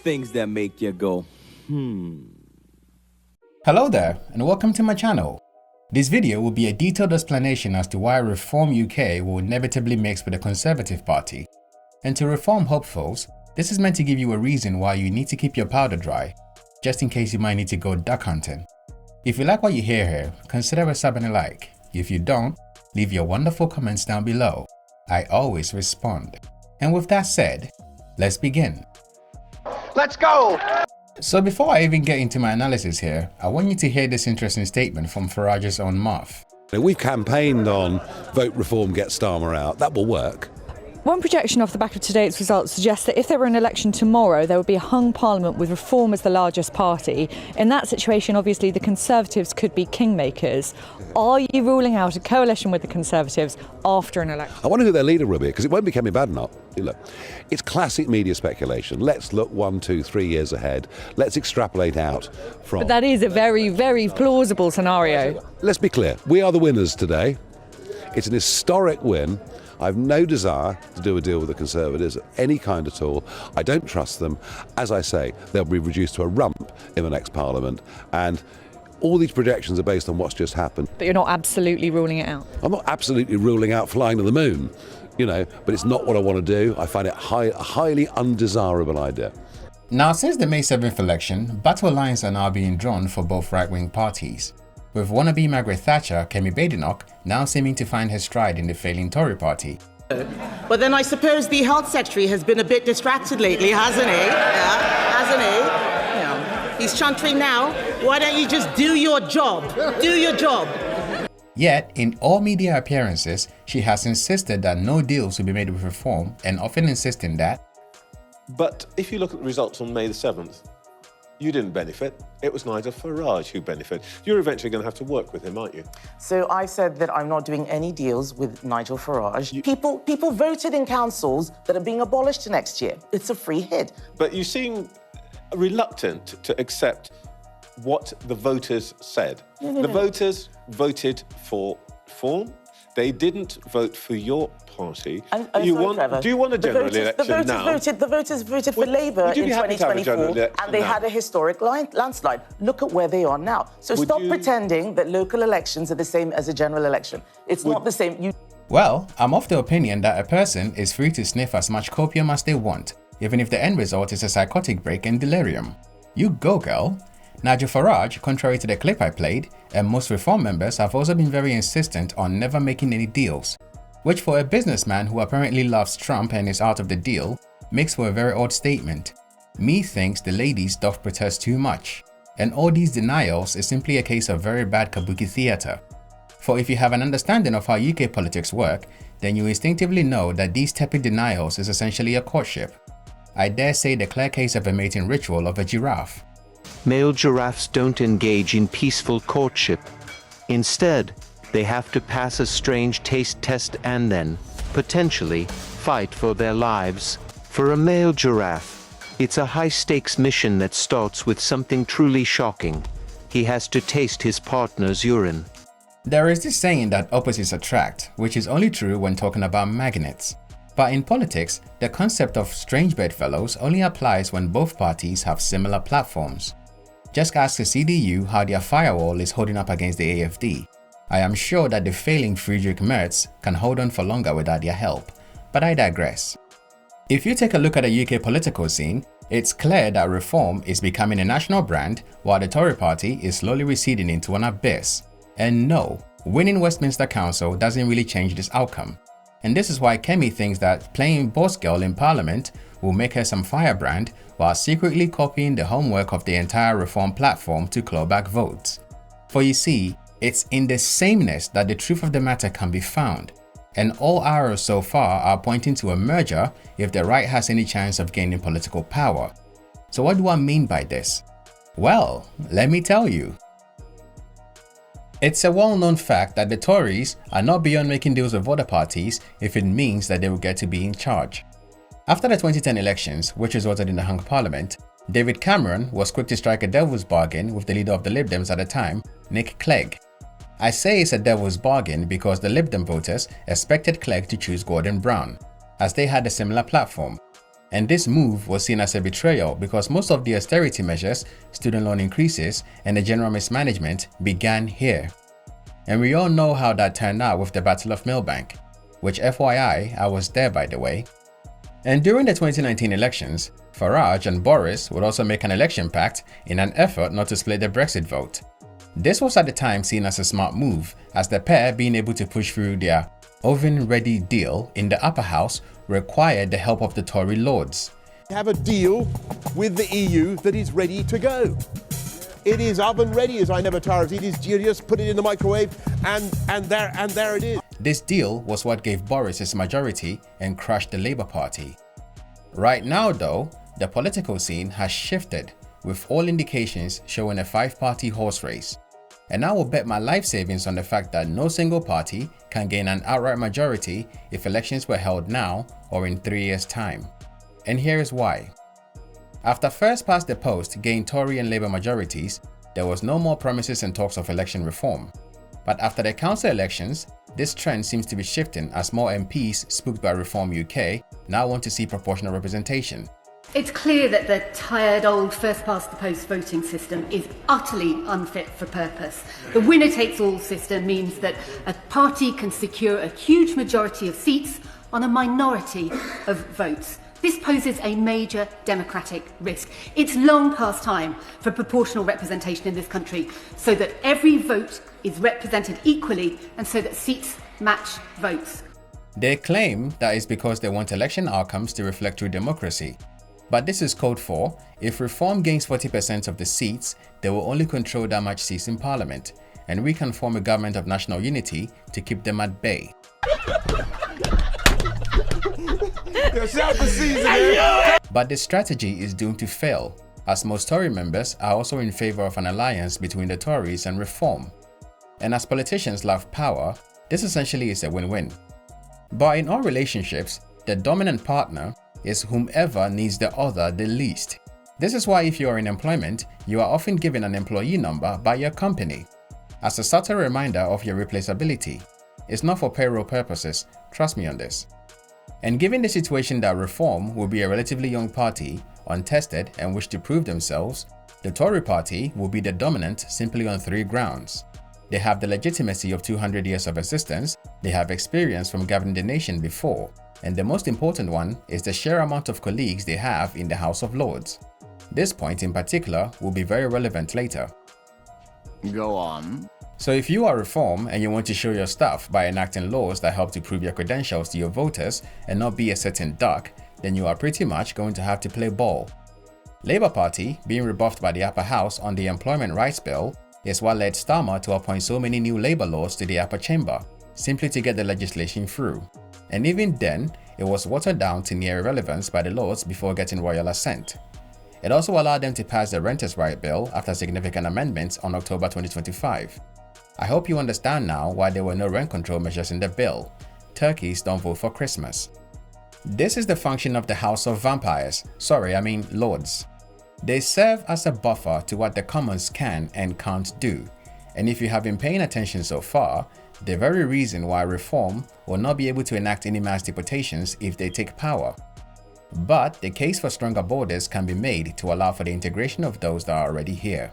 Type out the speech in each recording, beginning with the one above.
things that make you go, Hello there, and welcome to my channel. This video will be a detailed explanation as to why Reform UK will inevitably mix with the Conservative Party. And to Reform hopefuls, this is meant to give you a reason why you need to keep your powder dry, just in case you might need to go duck hunting. If you like what you hear here, consider a sub and a like. If you don't, leave your wonderful comments down below. I always respond. And with that said, let's begin. Let's go! So before I even get into my analysis here, I want you to hear this interesting statement from Farage's own mouth. We've campaigned on vote reform, get Starmer out. That will work. One projection off the back of today's results suggests that if there were an election tomorrow, there would be a hung parliament with Reform as the largest party. In that situation, obviously, the Conservatives could be kingmakers. Are you ruling out a coalition with the Conservatives after an election? I wonder who their leader will be, because it won't be Kemi Badenoch. Look, it's classic media speculation. Let's look 1, 2, 3 years ahead. Let's extrapolate out from... But that is a very, very plausible scenario. Let's be clear. We are the winners today. It's an historic win. I've no desire to do a deal with the Conservatives of any kind at all. I don't trust them. As I say, they'll be reduced to a rump in the next Parliament. And all these projections are based on what's just happened. But you're not absolutely ruling it out? I'm not absolutely ruling out flying to the moon, but it's not what I want to do. I find it a highly undesirable idea. Now, since the May 7th election, battle lines are now being drawn for both right-wing parties, with wannabe Margaret Thatcher, Kemi Badenoch, now seeming to find her stride in the failing Tory party. But then I suppose the health secretary has been a bit distracted lately, hasn't he? Yeah, hasn't he? He's chuntering now. Why don't you just do your job? Do your job. Yet, in all media appearances, she has insisted that no deals will be made with Reform, and often insisting that. But if you look at the results on May the 7th, you didn't benefit. It was Nigel Farage who benefited. You're eventually going to have to work with him, aren't you? So I said that I'm not doing any deals with Nigel Farage. People voted in councils that are being abolished next year. It's a free hit. But you seem reluctant to accept what the voters said. The voters voted for reform. They didn't vote for your party. Do you want a general election now? The voters voted for Labour in 2024, and they had a historic landslide. Look at where they are now. So stop pretending that local elections are the same as a general election. It's not the same. Well, I'm of the opinion that a person is free to sniff as much copium as they want, even if the end result is a psychotic break and delirium. You go, girl. Nigel Farage, contrary to the clip I played, and most Reform members have also been very insistent on never making any deals, which for a businessman who apparently loves Trump and is out of the deal, makes for a very odd statement. Methinks the ladies doth protest too much, and all these denials is simply a case of very bad kabuki theatre. For if you have an understanding of how UK politics work, then you instinctively know that these tepid denials is essentially a courtship. I dare say the clear case of a mating ritual of a giraffe. Male giraffes don't engage in peaceful courtship. Instead, they have to pass a strange taste test and then, potentially, fight for their lives. For a male giraffe, it's a high-stakes mission that starts with something truly shocking. He has to taste his partner's urine. There is this saying that opposites attract, which is only true when talking about magnets. But in politics, the concept of strange bedfellows only applies when both parties have similar platforms. Just ask the CDU how their firewall is holding up against the AFD. I am sure that the failing Friedrich Merz can hold on for longer without their help, but I digress. If you take a look at the UK political scene, it's clear that Reform is becoming a national brand while the Tory party is slowly receding into an abyss. And no, winning Westminster Council doesn't really change this outcome. And this is why Kemi thinks that playing boss girl in Parliament will make her some firebrand while secretly copying the homework of the entire Reform platform to claw back votes. For you see, it's in the sameness that the truth of the matter can be found, and all arrows so far are pointing to a merger if the right has any chance of gaining political power. So what do I mean by this? Well, let me tell you. It's a well-known fact that the Tories are not beyond making deals with other parties if it means that they will get to be in charge. After the 2010 elections, which resulted in the hung parliament, David Cameron was quick to strike a devil's bargain with the leader of the Lib Dems at the time, Nick Clegg. I say it's a devil's bargain because the Lib Dem voters expected Clegg to choose Gordon Brown, as they had a similar platform. And this move was seen as a betrayal because most of the austerity measures, student loan increases, and the general mismanagement began here. And we all know how that turned out with the Battle of Millbank, which FYI, I was there by the way. And during the 2019 elections, Farage and Boris would also make an election pact in an effort not to split the Brexit vote. This was at the time seen as a smart move, as the pair being able to push through their oven-ready deal in the upper house required the help of the Tory lords. Have a deal with the EU that is ready to go. It is oven ready, as I never tire of it. Is you just put it in the microwave and there it is. This deal was what gave Boris his majority and crushed the Labour Party. Right now though, the political scene has shifted, with all indications showing a 5-party horse race. And I will bet my life savings on the fact that no single party can gain an outright majority if elections were held now or in 3 years' time. And here is why. After first past the post gained Tory and Labour majorities, there was no more promises and talks of election reform. But after the council elections, this trend seems to be shifting as more MPs spooked by Reform UK now want to see proportional representation. It's clear that the tired old first-past-the-post voting system is utterly unfit for purpose. The winner-takes-all system means that a party can secure a huge majority of seats on a minority of votes. This poses a major democratic risk. It's long past time for proportional representation in this country so that every vote is represented equally and so that seats match votes. They claim that is because they want election outcomes to reflect true democracy. But this is code for, if Reform gains 40% of the seats, they will only control that much seats in Parliament, and we can form a government of national unity to keep them at bay. But this strategy is doomed to fail, as most Tory members are also in favour of an alliance between the Tories and Reform. And as politicians love power, this essentially is a win-win. But in all relationships, the dominant partner is whomever needs the other the least. This is why if you are in employment, you are often given an employee number by your company, as a subtle reminder of your replaceability. It's not for payroll purposes, trust me on this. And given the situation that Reform will be a relatively young party, untested and wish to prove themselves, the Tory party will be the dominant simply on 3 grounds. They have the legitimacy of 200 years of existence, they have experience from governing the nation before, and the most important one is the sheer amount of colleagues they have in the House of Lords. This point in particular will be very relevant later. Go on. So if you are Reform and you want to show your stuff by enacting laws that help to prove your credentials to your voters and not be a sitting duck, then you are pretty much going to have to play ball. Labour Party, being rebuffed by the upper house on the Employment Rights Bill, is what led Starmer to appoint so many new labour laws to the upper chamber, simply to get the legislation through. And even then, it was watered down to near irrelevance by the Lords before getting royal assent. It also allowed them to pass the Renters' Right Bill after significant amendments on October 2025. I hope you understand now why there were no rent control measures in the bill. Turkeys don't vote for Christmas. This is the function of the House of Vampires, Lords. They serve as a buffer to what the Commons can and can't do. And if you have been paying attention so far, the very reason why Reform will not be able to enact any mass deportations if they take power. But the case for stronger borders can be made to allow for the integration of those that are already here.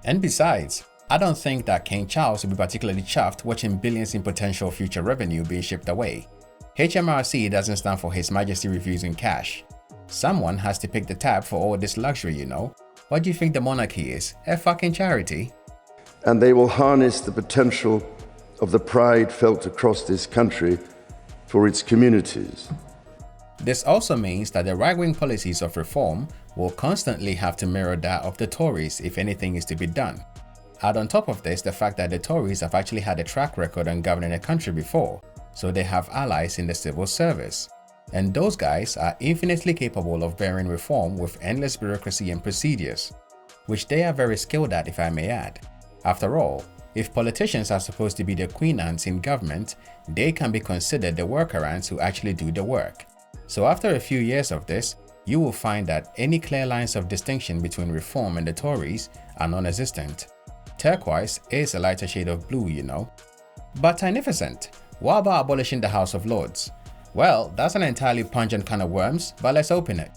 And besides, I don't think that King Charles will be particularly chuffed watching billions in potential future revenue being shipped away. HMRC doesn't stand for His Majesty refusing cash. Someone has to pick the tab for all this luxury, you know. What do you think the monarchy is? A fucking charity? And they will harness the potential of the pride felt across this country for its communities. This also means that the right-wing policies of Reform will constantly have to mirror that of the Tories if anything is to be done. Add on top of this the fact that the Tories have actually had a track record on governing a country before, so they have allies in the civil service. And those guys are infinitely capable of bearing reform with endless bureaucracy and procedures, which they are very skilled at, if I may add. After all, if politicians are supposed to be the queen ants in government, they can be considered the worker ants who actually do the work. So after a few years of this, you will find that any clear lines of distinction between Reform and the Tories are non-existent. Turquoise is a lighter shade of blue, you know. But magnificent! What about abolishing the House of Lords? Well, that's an entirely pungent can of worms, but let's open it.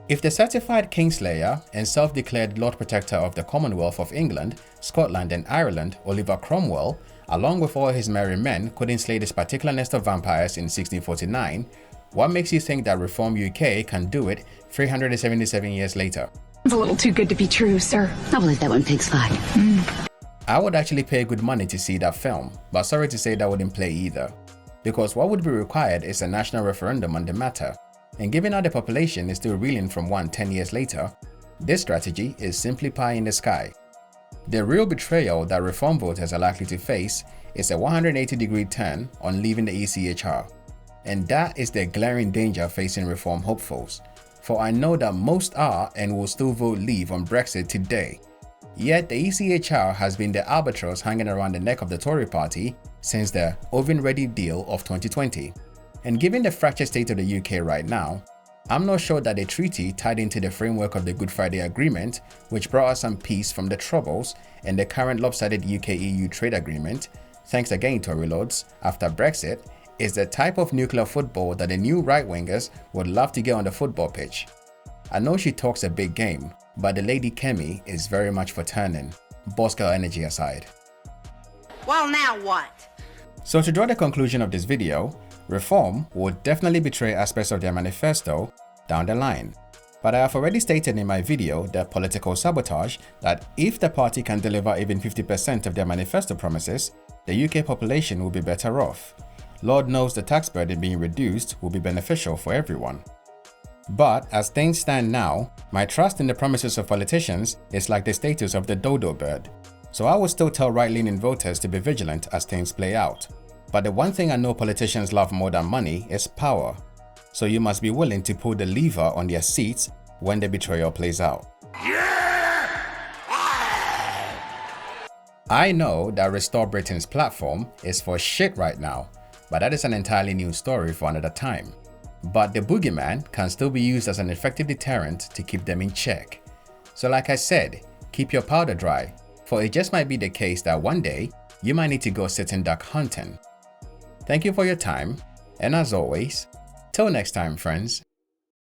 If the certified Kingslayer and self-declared Lord Protector of the Commonwealth of England, Scotland and Ireland, Oliver Cromwell, along with all his merry men, couldn't slay this particular nest of vampires in 1649, what makes you think that Reform UK can do it 377 years later? It's a little too good to be true, sir. I believe that when pigs fly. I would actually pay good money to see that film, but sorry to say that wouldn't play either. Because what would be required is a national referendum on the matter. And given how the population is still reeling from one 10 years later, this strategy is simply pie in the sky. The real betrayal that reform voters are likely to face is a 180-degree turn on leaving the ECHR. And that is the glaring danger facing reform hopefuls. For I know that most are and will still vote leave on Brexit today. Yet the ECHR has been the albatross hanging around the neck of the Tory party since the oven-ready deal of 2020. And given the fractured state of the UK right now, I'm not sure that a treaty tied into the framework of the Good Friday Agreement, which brought us some peace from the Troubles, and the current lopsided UK-EU trade agreement, thanks again Tory lords, after Brexit, is the type of nuclear football that the new right-wingers would love to get on the football pitch. I know she talks a big game, but the lady Kemi is very much for turning, boss girl energy aside. Well, now what? So to draw the conclusion of this video, Reform would definitely betray aspects of their manifesto down the line. But I have already stated in my video, The Political Sabotage, that if the party can deliver even 50% of their manifesto promises, the UK population will be better off. Lord knows the tax burden being reduced will be beneficial for everyone. But as things stand now, my trust in the promises of politicians is like the status of the dodo bird. So I will still tell right-leaning voters to be vigilant as things play out. But the one thing I know politicians love more than money is power. So you must be willing to pull the lever on their seats when the betrayal plays out. I know that Restore Britain's platform is for shit right now, but that is an entirely new story for another time. But the boogeyman can still be used as an effective deterrent to keep them in check. So like I said, keep your powder dry, for it just might be the case that one day you might need to go sitting duck hunting. Thank you for your time, and as always, till next time friends.